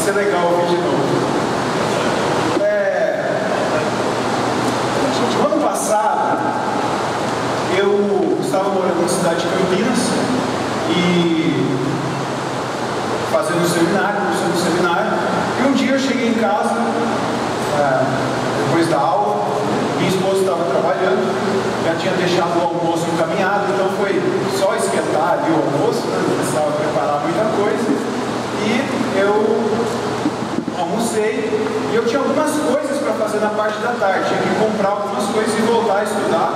ser legal ouvir de novo. No ano passado, eu estava morando na cidade de Campinas e fazendo um seminário, cursando um seminário, e um dia eu cheguei em casa, depois da aula, minha esposa estava trabalhando, já tinha deixado o almoço encaminhado, então foi só esquentar ali o almoço, né? Não precisava preparar muita coisa, e eu almocei, e eu tinha algumas coisas para fazer na parte da tarde, tinha que comprar algumas coisas e voltar a estudar,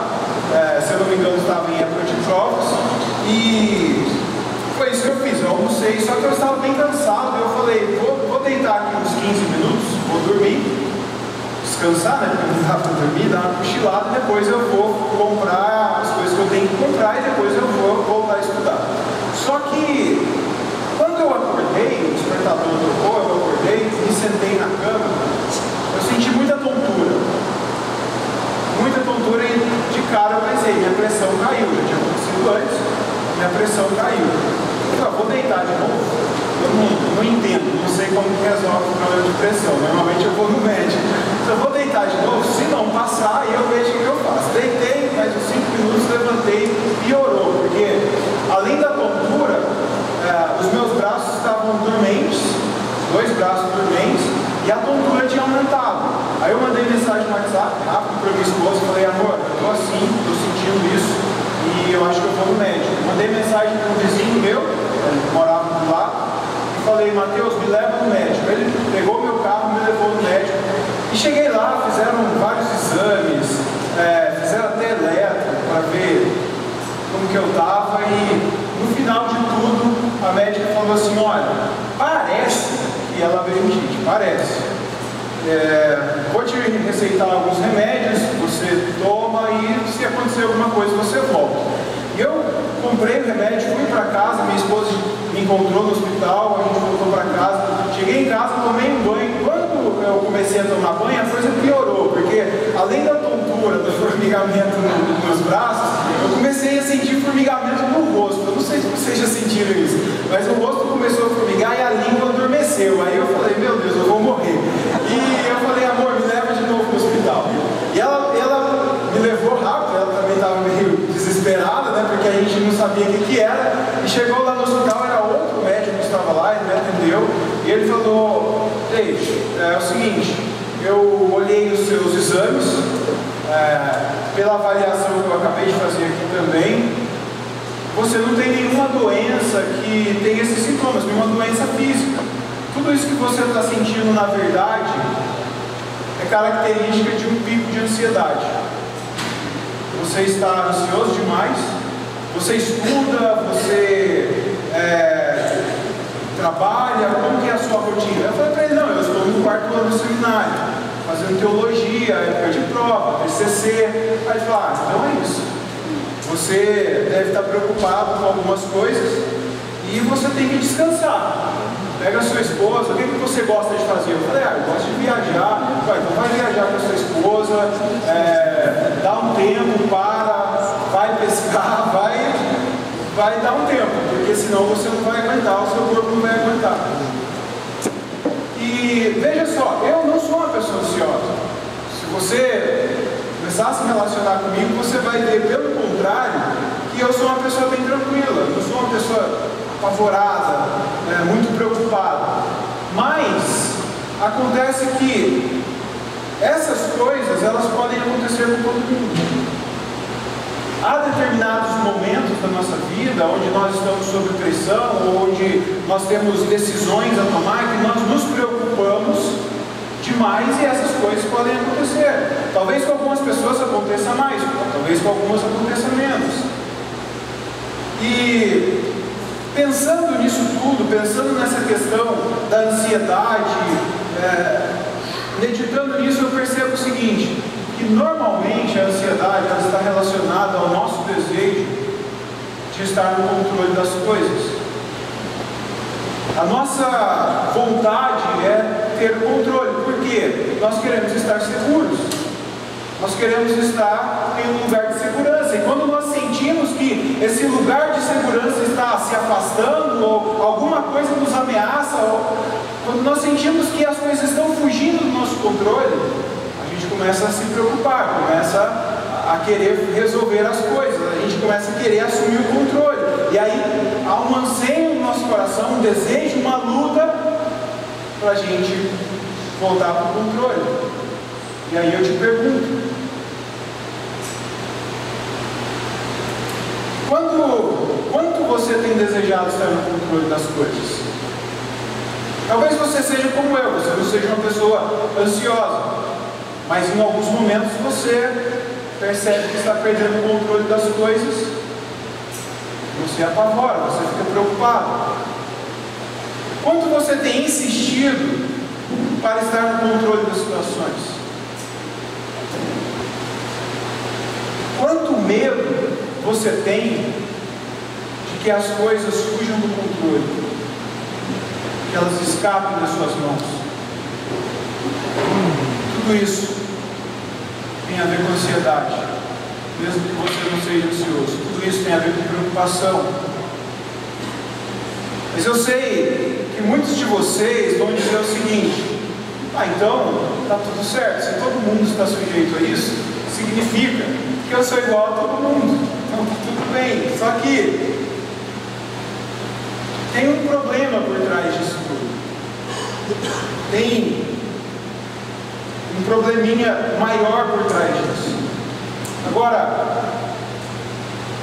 se eu não me engano estava em época de provas, e foi isso que eu fiz, eu almocei, só que eu estava bem cansado, eu falei, vou deitar aqui uns 15 minutos, vou dormir, descansar, né, porque não dá para dormir, dar uma cochilada, e depois eu vou comprar as coisas que eu tenho que comprar, e depois eu vou voltar a estudar. Só que, quando eu acordei, o despertador tocou, eu acordei, me sentei na cama, eu senti muita tontura. Muita tontura e de cara eu pensei, minha pressão caiu, já tinha acontecido antes, minha pressão caiu. Eu falei, vou deitar de novo. Eu não entendo, não sei como que resolve o problema de pressão, normalmente eu vou no médico. Então eu vou deitar de novo, se não passar, aí eu vejo o que eu faço. Deitei, mais uns 5 minutos, levantei, piorou, porque além da tontura, os meus braços estavam dormentes, 2 braços dormentes, e a tontura tinha aumentado. Aí eu mandei mensagem no WhatsApp, rápido para minha esposa, falei, amor, eu estou assim, estou sentindo isso, e eu acho que eu vou no médico. Mandei mensagem para um vizinho meu, ele morava do lado, e falei, Mateus, me leva no médico. Ele pegou meu carro, me levou no médico, e cheguei lá, fizeram vários exames, fizeram até eletro, para ver como que eu estava, e no final de tudo, a médica falou assim, olha, parece que ela veio labirintite, parece. Vou te receitar alguns remédios, você toma e se acontecer alguma coisa você volta. E eu comprei o remédio, fui para casa, minha esposa me encontrou no hospital, a gente voltou para casa, cheguei em casa, tomei um banho. Quando eu comecei a tomar banho, a coisa piorou, porque além da tontura, do formigamento nos braços, eu comecei a sentir formigamento no rosto. Eu não sei se vocês já sentiram isso, mas o rosto começou a formigar e a língua adormeceu. Aí eu falei, meu Deus, eu vou morrer. E eu falei, amor, me leva de novo no hospital. E ela me levou rápido, ela também estava meio desesperada, né, porque a gente não sabia o que era. E chegou lá no hospital, era outro médico que estava lá, ele me atendeu, e ele falou, David, é o seguinte, eu olhei os seus exames, pela avaliação que eu acabei de fazer aqui também, você não tem nenhuma doença que tem esses sintomas, nenhuma doença física. Tudo isso que você está sentindo, na verdade, é característica de um pico de ansiedade. Você está ansioso demais, você estuda, você trabalha, como que é a sua rotina? Eu falei para ele, não, eu estou no 4º ano do seminário, fazendo teologia, época de prova, TCC. Aí ele falou, então é isso. Você deve estar preocupado com algumas coisas e você tem que descansar. Pega a sua esposa, o que você gosta de fazer? Eu falei, eu gosto de viajar. Então vai viajar com a sua esposa, dá um tempo, vai pescar, vai dar um tempo, porque senão você não vai aguentar, o seu corpo não vai aguentar. E veja só, eu não sou uma pessoa ansiosa. Se você começar a se relacionar comigo, você vai ver, pelo contrário, que eu sou uma pessoa bem tranquila, eu sou uma pessoa apavorada, muito preocupada. Mas acontece que essas coisas, elas podem acontecer com todo mundo. Há determinados momentos da nossa vida onde nós estamos sob pressão, onde nós temos decisões a tomar, que nós nos preocupamos demais e essas coisas podem acontecer. Talvez com algumas pessoas aconteça mais, talvez com algumas aconteça menos. E pensando nisso tudo, pensando nessa questão da ansiedade, meditando nisso, eu percebo o seguinte, que normalmente a ansiedade ela está relacionada ao nosso desejo de estar no controle das coisas. A nossa vontade é ter controle, porque nós queremos estar seguros, nós queremos estar em um lugar de segurança, e quando nós sentimos que que esse lugar de segurança está se afastando, ou alguma coisa nos ameaça, ou quando nós sentimos que as coisas estão fugindo do nosso controle, a gente começa a se preocupar, começa a querer resolver as coisas, a gente começa a querer assumir o controle. E aí há um anseio no nosso coração, um desejo, uma luta para a gente voltar para o controle. E aí eu te pergunto, quanto você tem desejado estar no controle das coisas? Talvez você seja como eu, você não seja uma pessoa ansiosa, mas em alguns momentos você percebe que está perdendo o controle das coisas, você apavora, você fica preocupado. Quanto você tem insistido para estar no controle das situações? Quanto medo você tem de que as coisas fujam do controle, que elas escapem das suas mãos? Tudo isso tem a ver com ansiedade, mesmo que você não seja ansioso. Tudo isso tem a ver com preocupação. Mas eu sei que muitos de vocês vão dizer o seguinte: então está tudo certo, se todo mundo está sujeito a isso, significa que eu sou igual a todo mundo, então está tudo bem. Só que tem um problema por trás disso tudo, tem um probleminha maior por trás disso. Agora,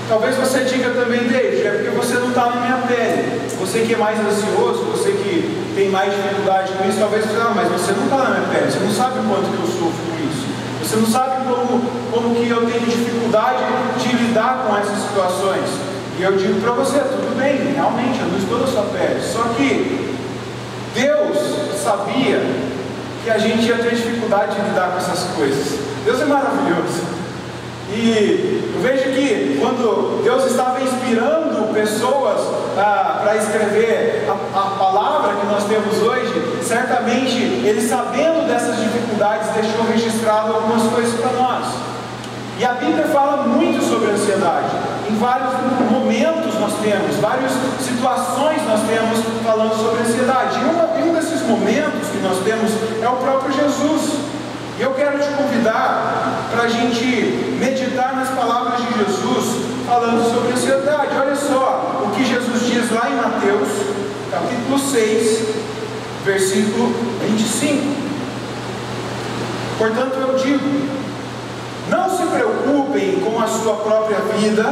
talvez você diga também, David, é porque você não está na minha pele, você que é mais ansioso, você que tem mais dificuldade com isso, talvez você diga, mas você não está na minha pele, você não sabe o quanto que eu sofro com isso, você não sabe como que eu tenho dificuldade de lidar com essas situações. E eu digo para você, tudo bem, realmente, eu não estou na sua pele, só que Deus sabia que a gente ia ter dificuldade de lidar com essas coisas. Deus é maravilhoso. E eu vejo que quando Deus estava inspirando pessoas para escrever a palavra que nós temos hoje, certamente Ele, sabendo dessas dificuldades, deixou registrado algumas coisas para nós. E a Bíblia fala muito sobre a ansiedade. Em vários momentos nós temos, várias situações nós temos falando sobre a ansiedade. E um desses momentos que nós temos é o próprio Jesus. E eu quero te convidar para a gente meditar nas palavras de Jesus falando sobre a ansiedade. Olha só o que Jesus diz lá em Mateus, capítulo 6, versículo 25. Portanto, eu digo: não se preocupem com a sua própria vida,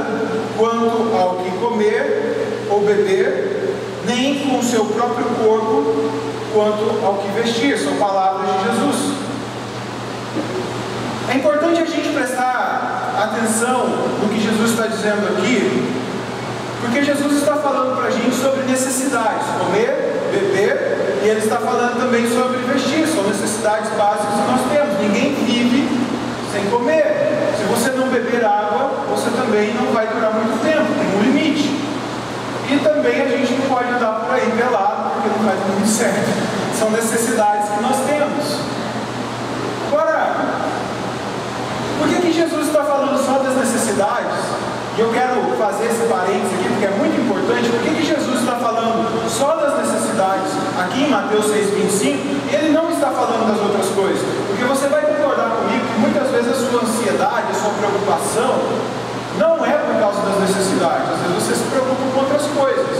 quanto ao que comer ou beber, nem com o seu próprio corpo, quanto ao que vestir. São palavras de Jesus. É importante a gente prestar atenção no que Jesus está dizendo aqui, porque Jesus está falando para a gente sobre necessidades, comer, beber, e Ele está falando também sobre vestir. São necessidades básicas que nós temos. Ninguém vive sem comer. Se você não beber água, você também não vai durar muito tempo, tem um limite. E também a gente não pode andar por aí pelado, porque não faz muito certo. São necessidades que nós temos. Agora, por que Jesus está falando só das necessidades? E eu quero fazer esse parênteses aqui, porque é muito importante. Por que Jesus está falando só das necessidades aqui em Mateus 6,25? Ele não está falando das outras coisas. Porque você vai concordar comigo que muitas vezes a sua ansiedade, a sua preocupação, não é por causa das necessidades. Às vezes você se preocupa com outras coisas.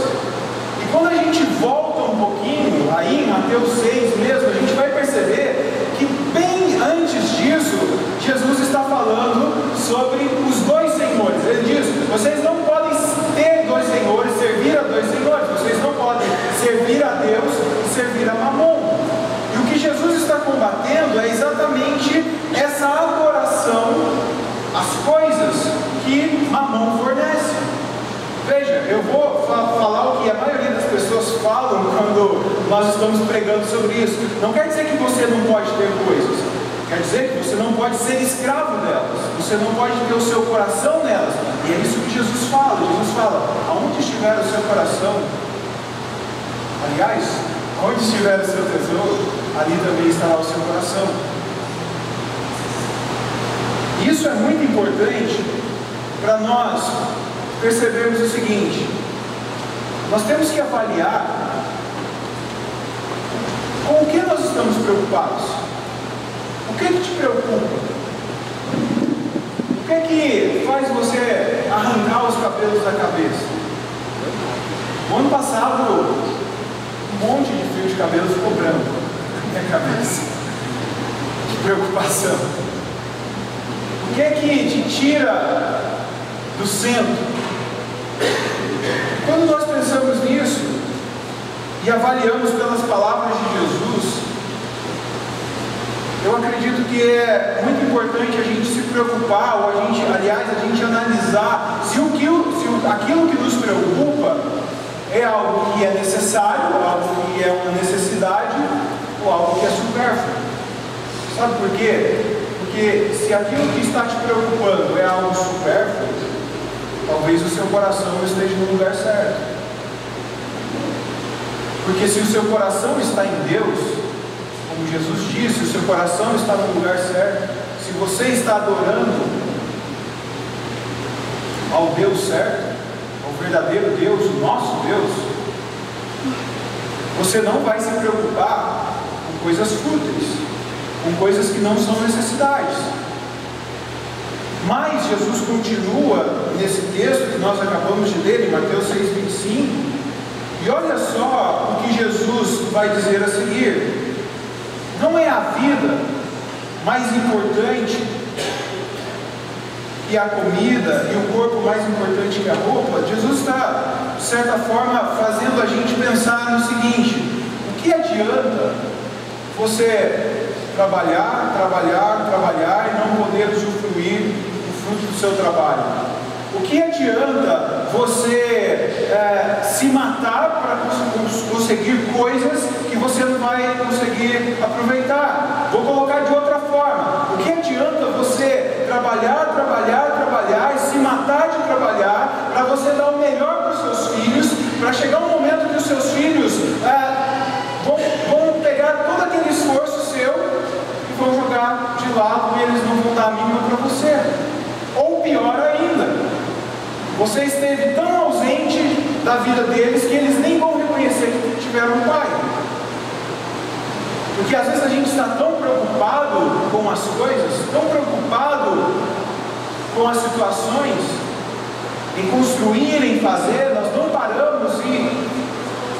E quando a gente volta um pouquinho, aí em Mateus 6 mesmo, a gente vai perceber que bem antes disso, Jesus está falando sobre os dois senhores. Ele diz: vocês não podem ter dois senhores, servir a dois senhores. Vocês não podem servir a Deus e servir a Mamon. E o que Jesus está combatendo é exatamente essa adoração às coisas que Mamon fornece. Veja, eu vou falar o que a maioria das pessoas falam quando nós estamos pregando sobre isso. Não quer dizer que você não pode ter coisas. Quer dizer que você não pode ser escravo delas. Você não pode ter o seu coração nelas. E é isso que Jesus fala. Jesus fala: aonde estiver o seu coração, aliás, onde estiver o seu tesouro, ali também estará o seu coração. Isso é muito importante para nós percebemos o seguinte: nós temos que avaliar com o que nós estamos preocupados. O que te preocupa? O que faz você arrancar os cabelos da cabeça? No ano passado, um monte de fio de cabelo ficou branco na minha cabeça, de preocupação. O que te tira do centro? Quando nós pensamos nisso e avaliamos pelas palavras de Jesus, eu acredito que é muito importante a gente se preocupar, ou a gente analisar se aquilo que nos preocupa é algo que é necessário, algo que é uma necessidade, ou algo que é supérfluo. Sabe por quê? Porque se aquilo que está te preocupando é algo supérfluo, talvez o seu coração não esteja no lugar certo. Porque se o seu coração está em Deus, como Jesus disse, o seu coração está no lugar certo, se você está adorando ao Deus certo, ao verdadeiro Deus, o nosso Deus, você não vai se preocupar com coisas fúteis, com coisas que não são necessidades. Mas Jesus continua nesse texto que nós acabamos de ler, em Mateus 6,25, e olha só o que Jesus vai dizer a seguir: não é a vida mais importante que a comida e o corpo mais importante que a roupa? Jesus está, de certa forma, fazendo a gente pensar no seguinte: o que adianta você trabalhar e não poder usufruir do fruto do seu trabalho? O que adianta você se matar para conseguir coisas que você não vai conseguir aproveitar? Vou colocar de outra forma: o que adianta você trabalhar e se matar de trabalhar para você dar o melhor para os seus filhos, para chegar um momento que os seus filhos vão pegar todo aquele esforço seu e vão jogar de lado e eles não vão dar a mínima para você? Ou pior ainda, você esteve tão ausente da vida deles que eles nem vão reconhecer que tiveram um pai. Porque às vezes a gente está tão preocupado com as coisas, tão preocupado com as situações, em construir, em fazer, nós não paramos e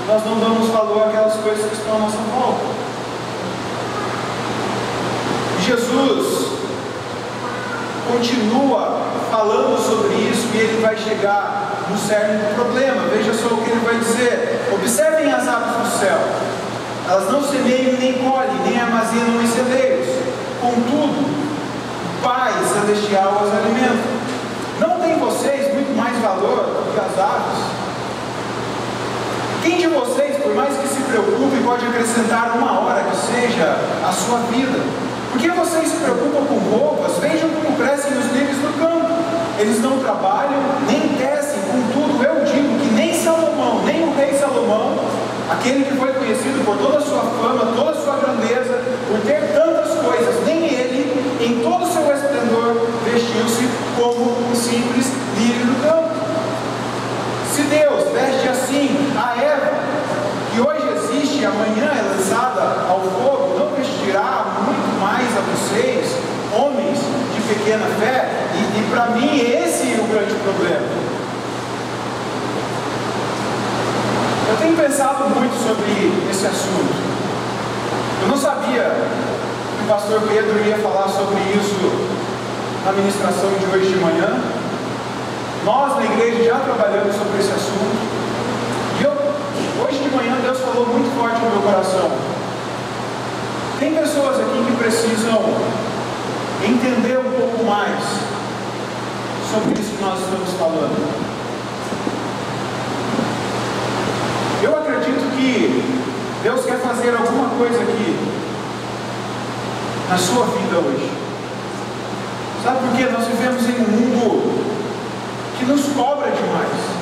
nós não damos valor àquelas coisas que estão à nossa volta. Jesus continua falando sobre isso e ele vai chegar no cerne do problema. Veja só o que ele vai dizer: observem as aves do céu, elas não semeiam nem colhem, nem armazenam em celeiros, contudo o Pai Celestial as alimenta. Não tem vocês muito mais valor do que as aves? Quem de vocês, por mais que se preocupe, pode acrescentar uma hora que seja à sua vida? Por que vocês se preocupam com roupas? Vejam como crescem os lírios do campo. Eles não trabalham, nem tecem. Contudo, eu digo que nem Salomão, nem o rei Salomão, aquele que foi conhecido por toda a sua fama, toda a sua grandeza, por ter tantas coisas, nem ele, em todo o seu esplendor, vestiu-se como um simples lírio do campo. Se Deus veste assim a Eva, que hoje existe e amanhã é lançada ao fogo, não vestirá muito mais a vocês, homens de pequena fé? E para mim esse é o grande problema. Eu tenho pensado muito sobre esse assunto. Eu não sabia que o pastor Pedro ia falar sobre isso na ministração de hoje de manhã. Nós na igreja já trabalhamos sobre esse assunto. E hoje de manhã Deus falou muito forte no meu coração. Tem pessoas aqui que precisam entender um pouco mais sobre isso que nós estamos falando. Eu acredito que Deus quer fazer alguma coisa aqui na sua vida hoje. Sabe por quê? Nós vivemos em um mundo que nos cobra demais.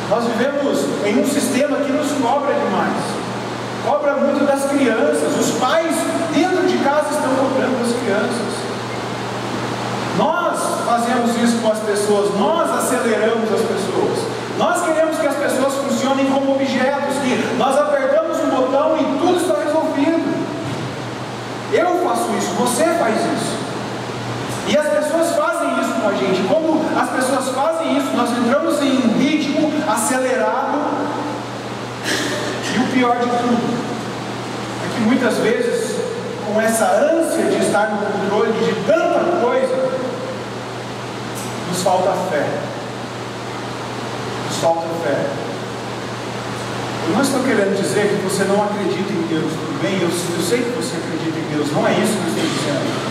Nós vivemos em um sistema que nos cobra demais. Cobra muito das crianças. Os pais dentro de casa estão cobrando das crianças. Nós fazemos isso com as pessoas. Nós funcionem como objetos, que nós apertamos um botão e tudo está resolvido. Eu faço isso, você faz isso. E as pessoas fazem isso com a gente. Quando as pessoas fazem isso, nós entramos em um ritmo acelerado. E o pior de tudo é que muitas vezes, com essa ânsia de estar no controle de tanta coisa, nos falta fé. Nos falta fé. Eu não estou querendo dizer que você não acredita em Deus, tudo bem? Eu sei que você acredita em Deus, não é isso que eu estou dizendo.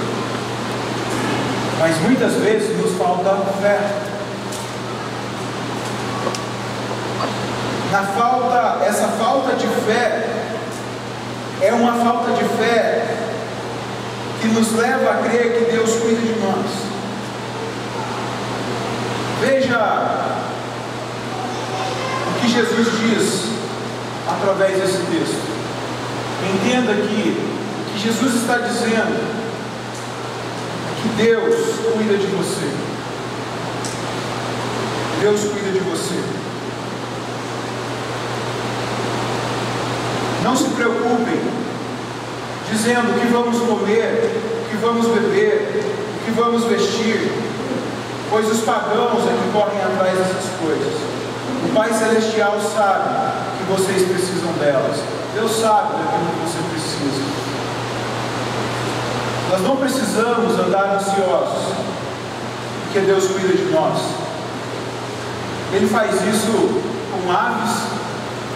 Mas muitas vezes nos falta fé. Essa falta de fé é uma falta de fé que nos leva a crer que Deus cuida de nós. Veja o que Jesus diz através desse texto. Entenda que o que Jesus está dizendo é que Deus cuida de você. Deus cuida de você. Não se preocupem dizendo o que vamos comer, o que vamos beber, o que vamos vestir, pois os pagãos é que correm atrás dessas coisas. O Pai Celestial sabe que vocês precisam delas. Deus sabe daquilo que você precisa. Nós não precisamos andar ansiosos, porque Deus cuida de nós. Ele faz isso com aves,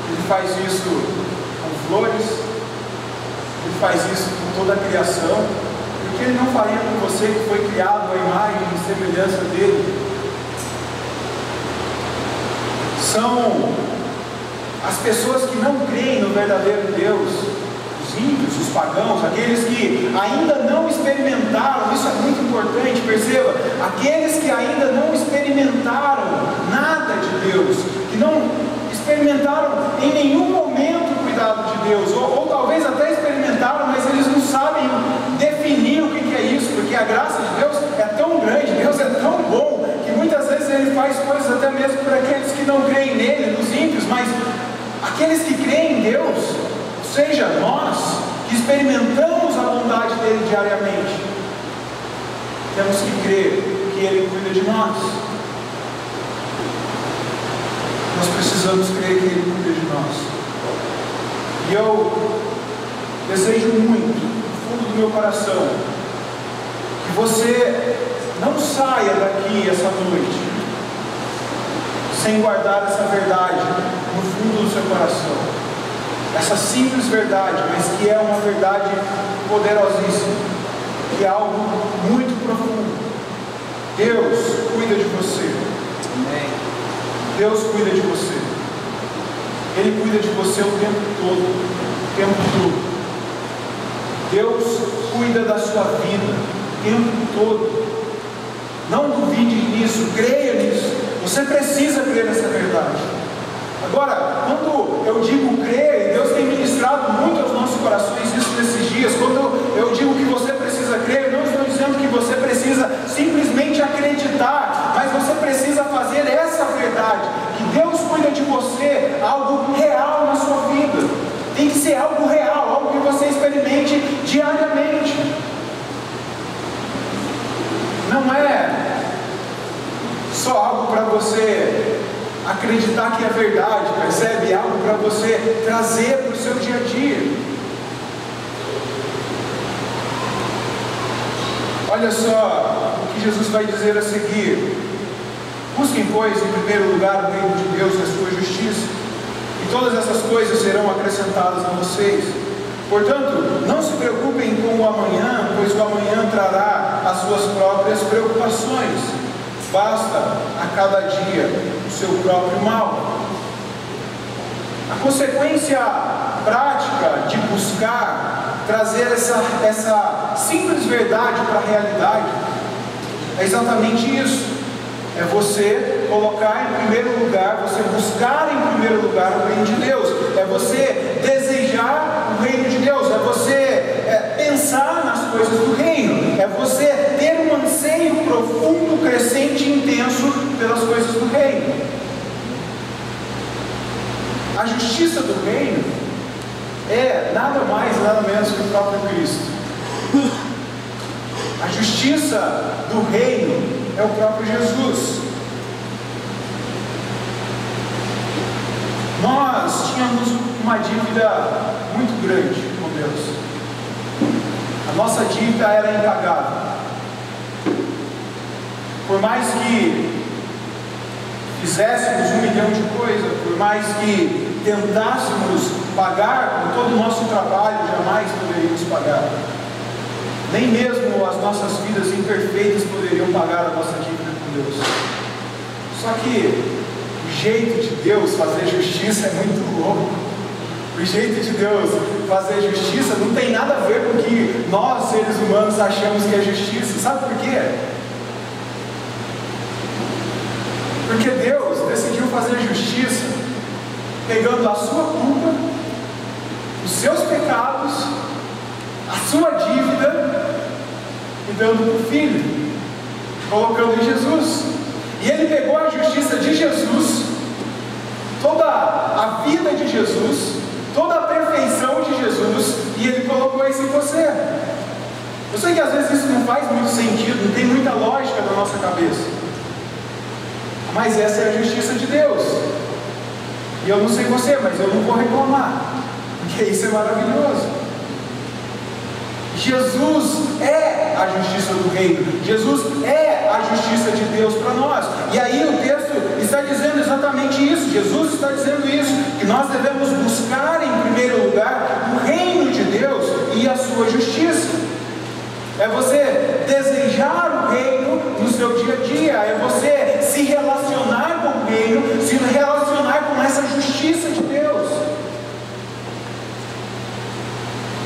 Ele faz isso com flores, Ele faz isso com toda a criação. Por que Ele não faria com você que foi criado à imagem e semelhança dEle? São as pessoas que não creem no verdadeiro Deus, os ímpios, os pagãos, aqueles que ainda não experimentaram, isso é muito importante, perceba, aqueles que ainda não experimentaram nada de Deus, que não experimentaram em nenhum momento o cuidado de Deus, ou talvez até experimentaram, mas eles não sabem definir o que é isso, porque a graça de Deus é tão grande, Deus é tão bom, que muitas vezes Ele faz coisas até mesmo para aqueles que não creem nele, nos ímpios, mas aqueles que creem em Deus, ou seja, nós que experimentamos a bondade dele diariamente, temos que crer que Ele cuida de nós. Nós precisamos crer que Ele cuida de nós. E eu desejo muito, no fundo do meu coração, que você não saia daqui essa noite sem guardar essa verdade no fundo do seu coração. Essa simples verdade, mas que é uma verdade poderosíssima, que é algo muito profundo. Deus cuida de você. Amém. Deus cuida de você. Ele cuida de você o tempo todo. O tempo todo. Deus cuida da sua vida o tempo todo. Não duvide nisso, creia nisso. Você precisa crer nessa verdade. Agora, quando eu digo crer, e Deus tem ministrado muito aos nossos corações isso nesses dias, quando eu digo que você precisa crer, eu não estou dizendo que você precisa simplesmente acreditar, mas você precisa fazer essa verdade, que Deus cuida de você, algo real na sua vida. Tem que ser algo real, algo que você experimente diariamente. Não é só algo para você acreditar que é verdade, percebe? É algo para você trazer para o seu dia a dia. Olha só o que Jesus vai dizer a seguir: busquem, pois, em primeiro lugar o reino de Deus e a sua justiça, e todas essas coisas serão acrescentadas a vocês. Portanto, não se preocupem com o amanhã, pois o amanhã trará as suas próprias preocupações. Basta a cada dia o seu próprio mal. A consequência prática de buscar trazer essa simples verdade para a realidade é exatamente isso. É você colocar em primeiro lugar, você buscar em primeiro lugar o reino de Deus. É você desejar o reino de Deus. É você pensar nas coisas do reino. É você ter um anseio profundo, crescente e intenso pelas coisas do reino. justiça do reino é nada mais, nada menos que o próprio Cristo. A justiça do reino é o próprio Jesus. Nós tínhamos uma dívida muito grande com Deus. A nossa dívida era impagável. Por mais que fizéssemos 1 milhão de coisas, por mais que tentássemos pagar com todo o nosso trabalho, jamais poderíamos pagar. Nem mesmo as nossas vidas imperfeitas poderiam pagar a nossa dívida com Deus. Só que o jeito de Deus fazer justiça é muito louco. O jeito de Deus fazer justiça não tem nada a ver com o que nós, seres humanos, achamos que é justiça. Sabe por quê? Porque Deus decidiu fazer justiça pegando a sua culpa, os seus pecados, a sua dívida e dando para o Filho, colocando em Jesus. E Ele pegou a justiça de Jesus, toda a vida de Jesus, toda a perfeição de Jesus, e Ele colocou isso em você. Eu sei que às vezes isso não faz muito sentido, não tem muita lógica na nossa cabeça, mas essa é a justiça de Deus. E eu não sei você, mas eu não vou reclamar, porque isso é maravilhoso. Jesus é a justiça do reino. Jesus é a justiça de Deus para nós. E aí o texto está dizendo exatamente isso. Jesus está dizendo isso, que nós devemos buscar em primeiro lugar o reino de Deus e a sua justiça. É você desejar o reino no seu dia a dia, é você se relacionar com o reino, se relacionar com essa justiça de Deus.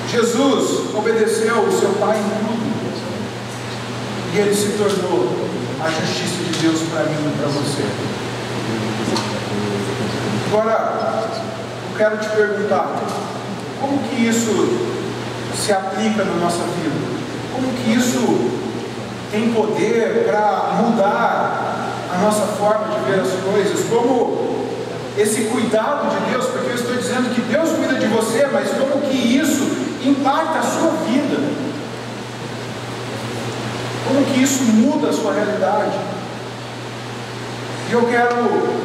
Jesus obedeceu o seu Pai em tudo, e Ele se tornou a justiça de Deus para mim e para você. Agora, eu quero te perguntar, como que isso se aplica na nossa vida? Como que isso tem poder para mudar a nossa forma de ver as coisas? Como esse cuidado de Deus, porque eu estou dizendo que Deus cuida de você, mas como que isso impacta a sua vida? Como que isso muda a sua realidade? E eu quero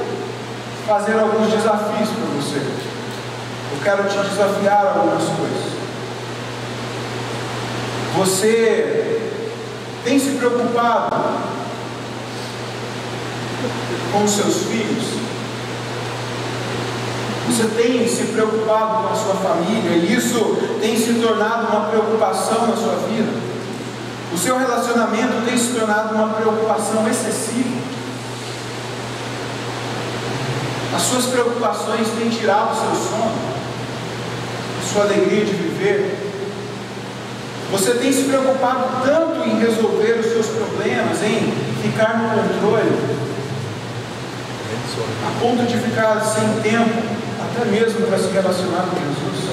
fazer alguns desafios para você. Eu quero te desafiar algumas coisas. Você tem se preocupado com os seus filhos? Você tem se preocupado com a sua família e isso tem se tornado uma preocupação na sua vida? O seu relacionamento tem se tornado uma preocupação excessiva? As suas preocupações têm tirado o seu sono, a sua alegria de viver? Você tem se preocupado tanto em resolver os seus problemas, em ficar no controle, a ponto de ficar sem tempo, até mesmo para se relacionar com Jesus?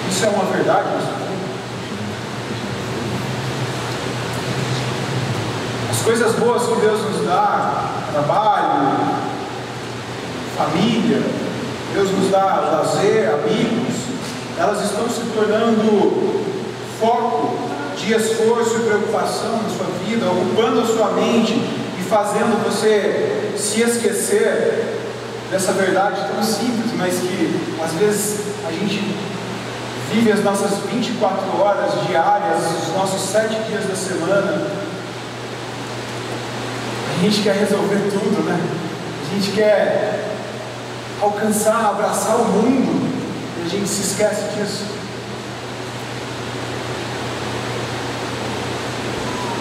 Isso é uma verdade, pessoal? As coisas boas que Deus nos dá, trabalho, família, Deus nos dá lazer, amigos, elas estão se tornando foco de esforço e preocupação na sua vida, ocupando a sua mente e fazendo você se esquecer dessa verdade tão simples, mas que às vezes a gente vive as nossas 24 horas diárias, os nossos 7 dias da semana. A gente quer resolver tudo, né? A gente quer alcançar, abraçar o mundo, e a gente se esquece disso.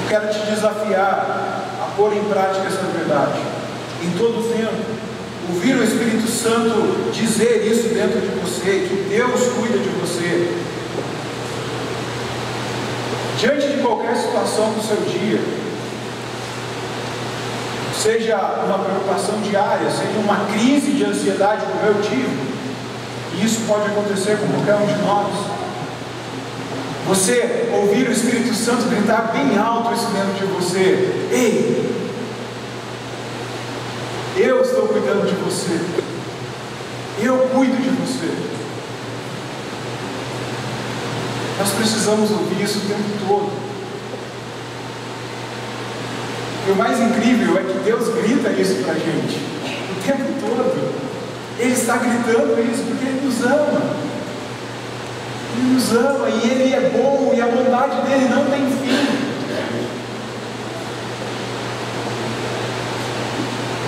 Eu quero te desafiar a pôr em prática essa verdade em todo o tempo. Ouvir o Espírito Santo dizer isso dentro de você, que Deus cuida de você. Diante de qualquer situação do seu dia, seja uma preocupação diária, seja uma crise de ansiedade como eu tive, e isso pode acontecer com qualquer um de nós, você ouvir o Espírito Santo gritar bem alto isso dentro de você: ei, eu estou cuidando de você, Eu cuido de você. Nós precisamos ouvir isso o tempo todo. E o mais incrível é que Deus grita isso para a gente o tempo todo. Ele está gritando isso porque Ele nos ama. Ele nos ama e Ele é bom e a bondade dEle não tem fim.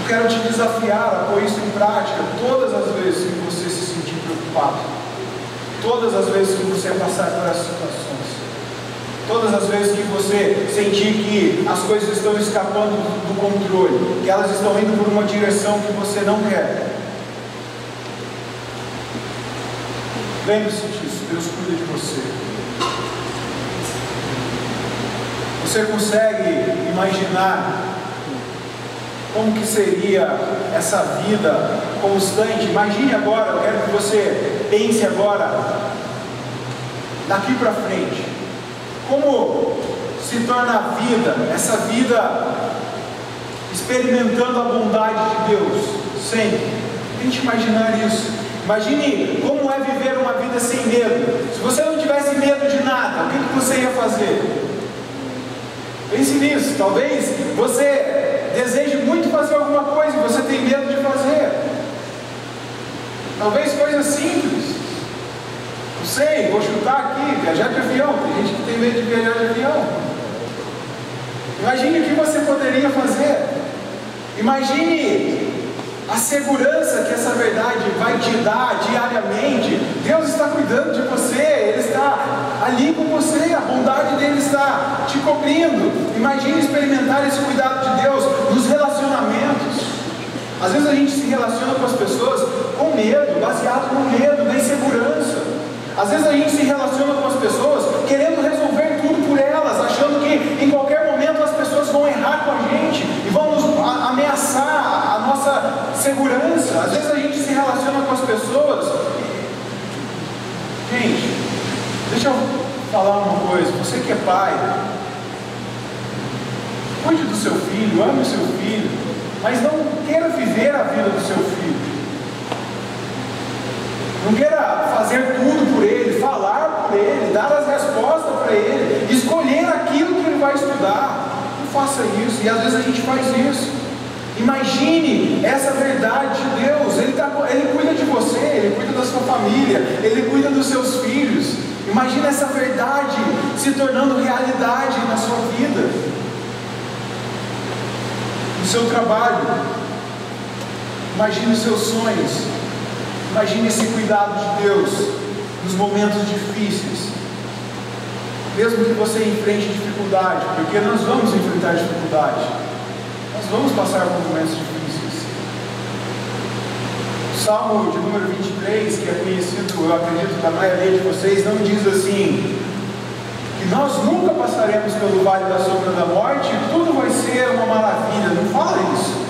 Eu quero te desafiar a pôr isso em prática todas as vezes que você se sentir preocupado, todas as vezes que você passar por essas situações, todas as vezes que você sentir que as coisas estão escapando do controle, que elas estão indo por uma direção que você não quer. Lembre-se disso, Deus cuida de você. Você consegue imaginar como que seria essa vida constante? Imagine agora, eu quero que você pense agora, daqui para frente, como se torna a vida, essa vida experimentando a bondade de Deus, sempre. Tente imaginar isso. Imagine como é viver uma vida sem medo. Se você não tivesse medo de nada, o que você ia fazer? Pense nisso. Talvez você deseje muito fazer alguma coisa e você tem medo de fazer. Talvez coisas simples. Não sei, vou chutar aqui, viajar de avião. Tem gente que tem medo de viajar de avião. Imagine o que você poderia fazer. Imagine a segurança que essa verdade vai te dar diariamente. Deus está cuidando de você, Ele está ali com você, a bondade dEle está te cobrindo. Imagine experimentar esse cuidado de Deus nos relacionamentos. Às vezes a gente se relaciona com as pessoas com medo, baseado no medo, na insegurança. Às vezes a gente se relaciona com as pessoas querendo resolver tudo por elas, achando que em qualquer momento as pessoas vão errar com a gente e vão nos ameaçar a nossa segurança. Às vezes a gente se relaciona com as pessoas. Gente, deixa eu falar uma coisa. Você que é pai, cuide do seu filho, ame o seu filho, mas não queira viver a vida do seu filho. Não queira fazer tudo por ele, falar por ele, dar as respostas para ele, escolher aquilo que ele vai estudar. Não faça isso, e às vezes a gente faz isso. Imagine essa verdade de Deus. Ele cuida de você, Ele cuida da sua família, Ele cuida dos seus filhos. Imagine essa verdade se tornando realidade na sua vida, no seu trabalho. Imagine os seus sonhos. Imagine esse cuidado de Deus nos momentos difíceis. Mesmo que você enfrente dificuldade, porque nós vamos enfrentar dificuldade, nós vamos passar por momentos difíceis. O Salmo de número 23, que é conhecido, eu acredito, da maioria de vocês, não diz assim, que nós nunca passaremos pelo vale da sombra da morte e tudo vai ser uma maravilha. Não fala isso.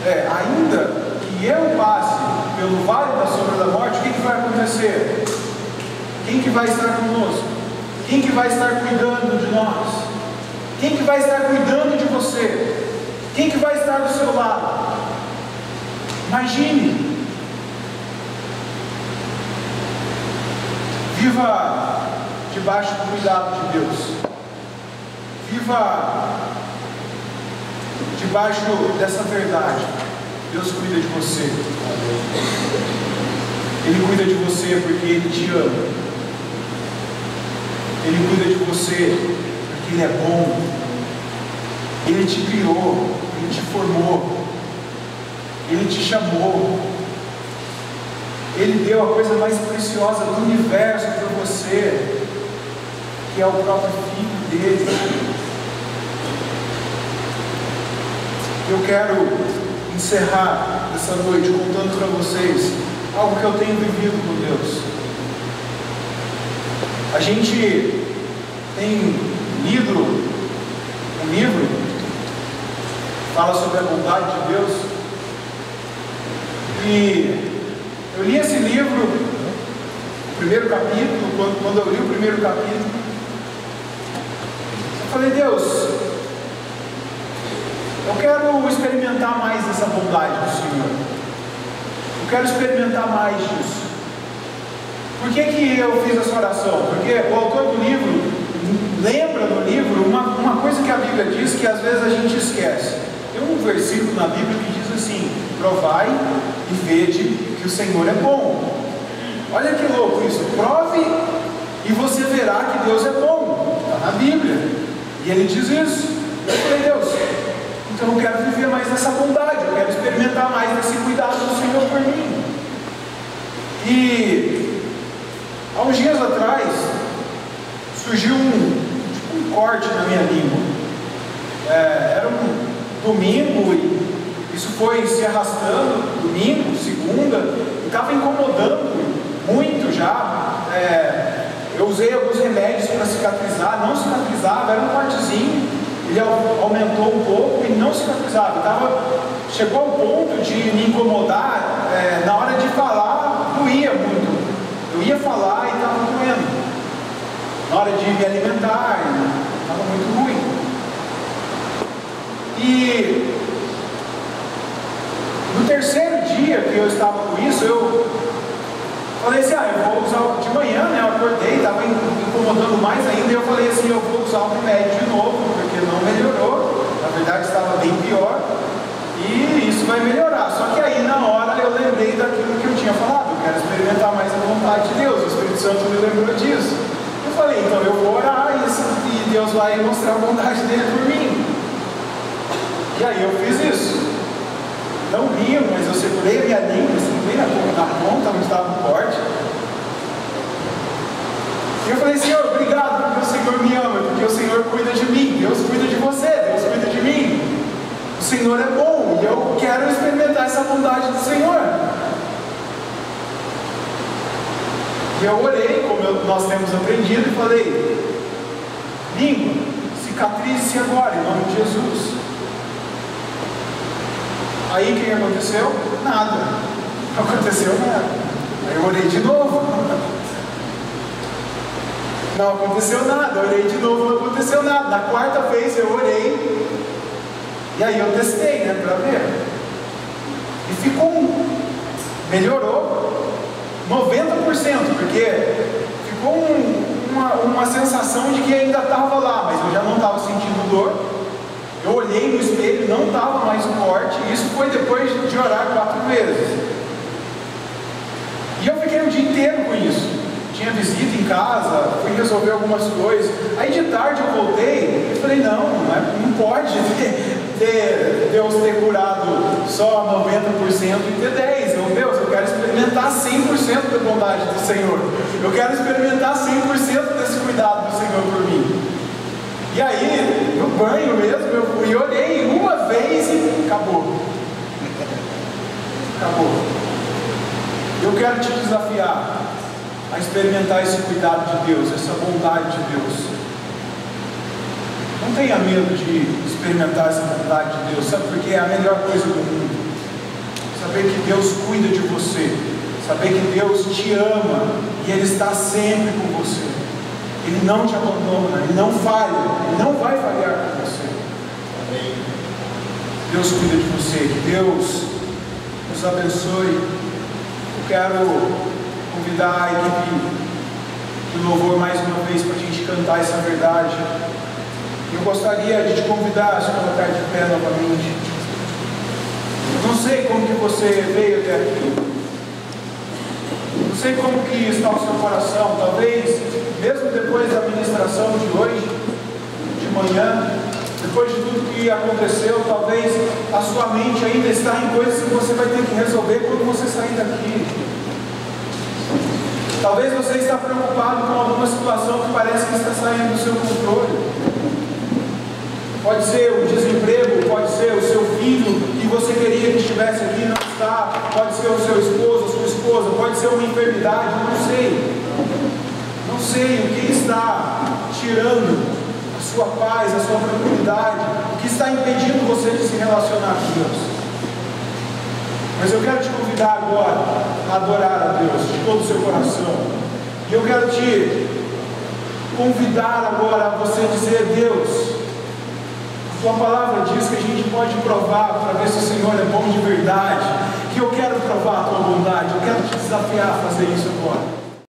Ainda que eu passe pelo vale da sombra da morte, o que vai acontecer? Quem que vai estar conosco? Quem que vai estar cuidando de nós? Quem que vai estar cuidando de você? Quem que vai estar do seu lado? Imagine. Viva debaixo do cuidado de Deus. Viva debaixo dessa verdade. Deus cuida de você. Ele cuida de você porque Ele te ama. Ele cuida de você porque Ele é bom. Ele te criou, Ele te formou, Ele te chamou. Ele deu a coisa mais preciosa do universo para você, que é o próprio Filho dele. Eu quero encerrar essa noite contando para vocês algo que eu tenho vivido com Deus. A gente tem lido um livro que fala sobre a bondade de Deus, e eu li esse livro, o primeiro capítulo. Quando eu li o primeiro capítulo, eu falei: Deus, eu quero experimentar mais essa bondade do Senhor. Eu quero experimentar mais disso. Por que eu fiz essa oração? Porque o autor do livro lembra no livro uma coisa que a Bíblia diz que às vezes a gente esquece. Tem um versículo na Bíblia que diz assim: provai e vede que o Senhor é bom. Olha que louco isso. Prove e você verá que Deus é bom. Está na Bíblia. E ele diz isso. Eu falei: Deus, então eu quero viver mais dessa bondade, eu quero experimentar mais desse cuidado do Senhor por mim. E há uns dias atrás surgiu um corte na minha língua. Era um domingo e isso foi se arrastando, domingo, segunda, e estava incomodando muito já. Eu usei alguns remédios para cicatrizar, não cicatrizava, era um cortezinho, ele aumentou um pouco e não cicatrizava. Chegou ao ponto de me incomodar, na hora de falar, doía muito. Eu ia falar e estava doendo. Na hora de me alimentar, estava muito ruim. E no terceiro dia que eu estava com isso, eu falei assim: eu vou usar de manhã, né? Eu acordei, estava incomodando mais ainda, e eu falei assim: eu vou usar o remédio de novo, porque não melhorou, na verdade estava bem pior, e isso vai melhorar. Só que aí na hora eu lembrei daquilo que eu tinha falado: eu quero experimentar mais a vontade de Deus. O Espírito Santo me lembrou disso. Eu falei: então eu vou orar e Deus vai mostrar a vontade dele por mim. E aí eu fiz isso. Não rio, mas eu segurei a minha língua, segurei na ponta onde estava o corte. E eu falei: Senhor, obrigado porque o Senhor me ama, porque o Senhor cuida de mim. Deus cuida de você, Deus cuida de mim. O Senhor é bom e eu quero experimentar essa bondade do Senhor. E eu orei, como nós temos aprendido, e falei: língua, cicatrize-se agora, em nome de Jesus. Aí o que aconteceu? Nada. Não aconteceu nada. Aí eu orei de novo. Não aconteceu nada. Eu orei de novo, não aconteceu nada. Na quarta vez eu orei. E aí eu testei, né, para ver. E ficou melhorou 90%, porque ficou uma sensação de que ainda estava lá, mas eu já não estava sentindo dor. Eu olhei no espelho, não estava mais um corte. Isso foi depois de orar 4 vezes. E eu fiquei o dia inteiro com isso. Tinha visita em casa, fui resolver algumas coisas. Aí de tarde eu voltei e falei: não pode Deus ter curado só 90% e ter 10%. Deus, eu quero experimentar 100% da bondade do Senhor. Eu quero experimentar 100% desse cuidado do Senhor por mim. E aí, no banho mesmo, eu fui e orei uma vez e acabou. Acabou. Eu quero te desafiar a experimentar esse cuidado de Deus, essa bondade de Deus. Não tenha medo de experimentar essa bondade de Deus. Sabe por quê? É a melhor coisa do mundo. Saber que Deus cuida de você. Saber que Deus te ama e Ele está sempre com você. Ele não te abandona, Ele não falha, Ele não vai falhar com você. Amém. Deus cuida de você, que Deus nos abençoe. Eu quero convidar a equipe do louvor mais uma vez para a gente cantar essa verdade. Eu gostaria de te convidar a se colocar de pé novamente. Eu não sei como que você veio até aqui. Não sei como que está o seu coração. Talvez, mesmo depois da ministração de hoje, de manhã, depois de tudo que aconteceu, talvez a sua mente ainda está em coisas que você vai ter que resolver quando você sair daqui. Talvez você está preocupado com alguma situação que parece que está saindo do seu controle. Pode ser o desemprego, pode ser o seu filho que você queria que estivesse aqui e não está, pode ser o seu esposo, a sua esposa, pode ser uma enfermidade, não sei. Não sei o que está tirando a sua paz, a sua tranquilidade, o que está impedindo você de se relacionar com Deus. Mas eu quero te convidar agora a adorar a Deus de todo o seu coração. E eu quero te convidar agora a você dizer: Deus, Sua palavra diz que a gente pode provar para ver se o Senhor é bom de verdade, que eu quero provar a tua bondade, eu quero te desafiar a fazer isso agora.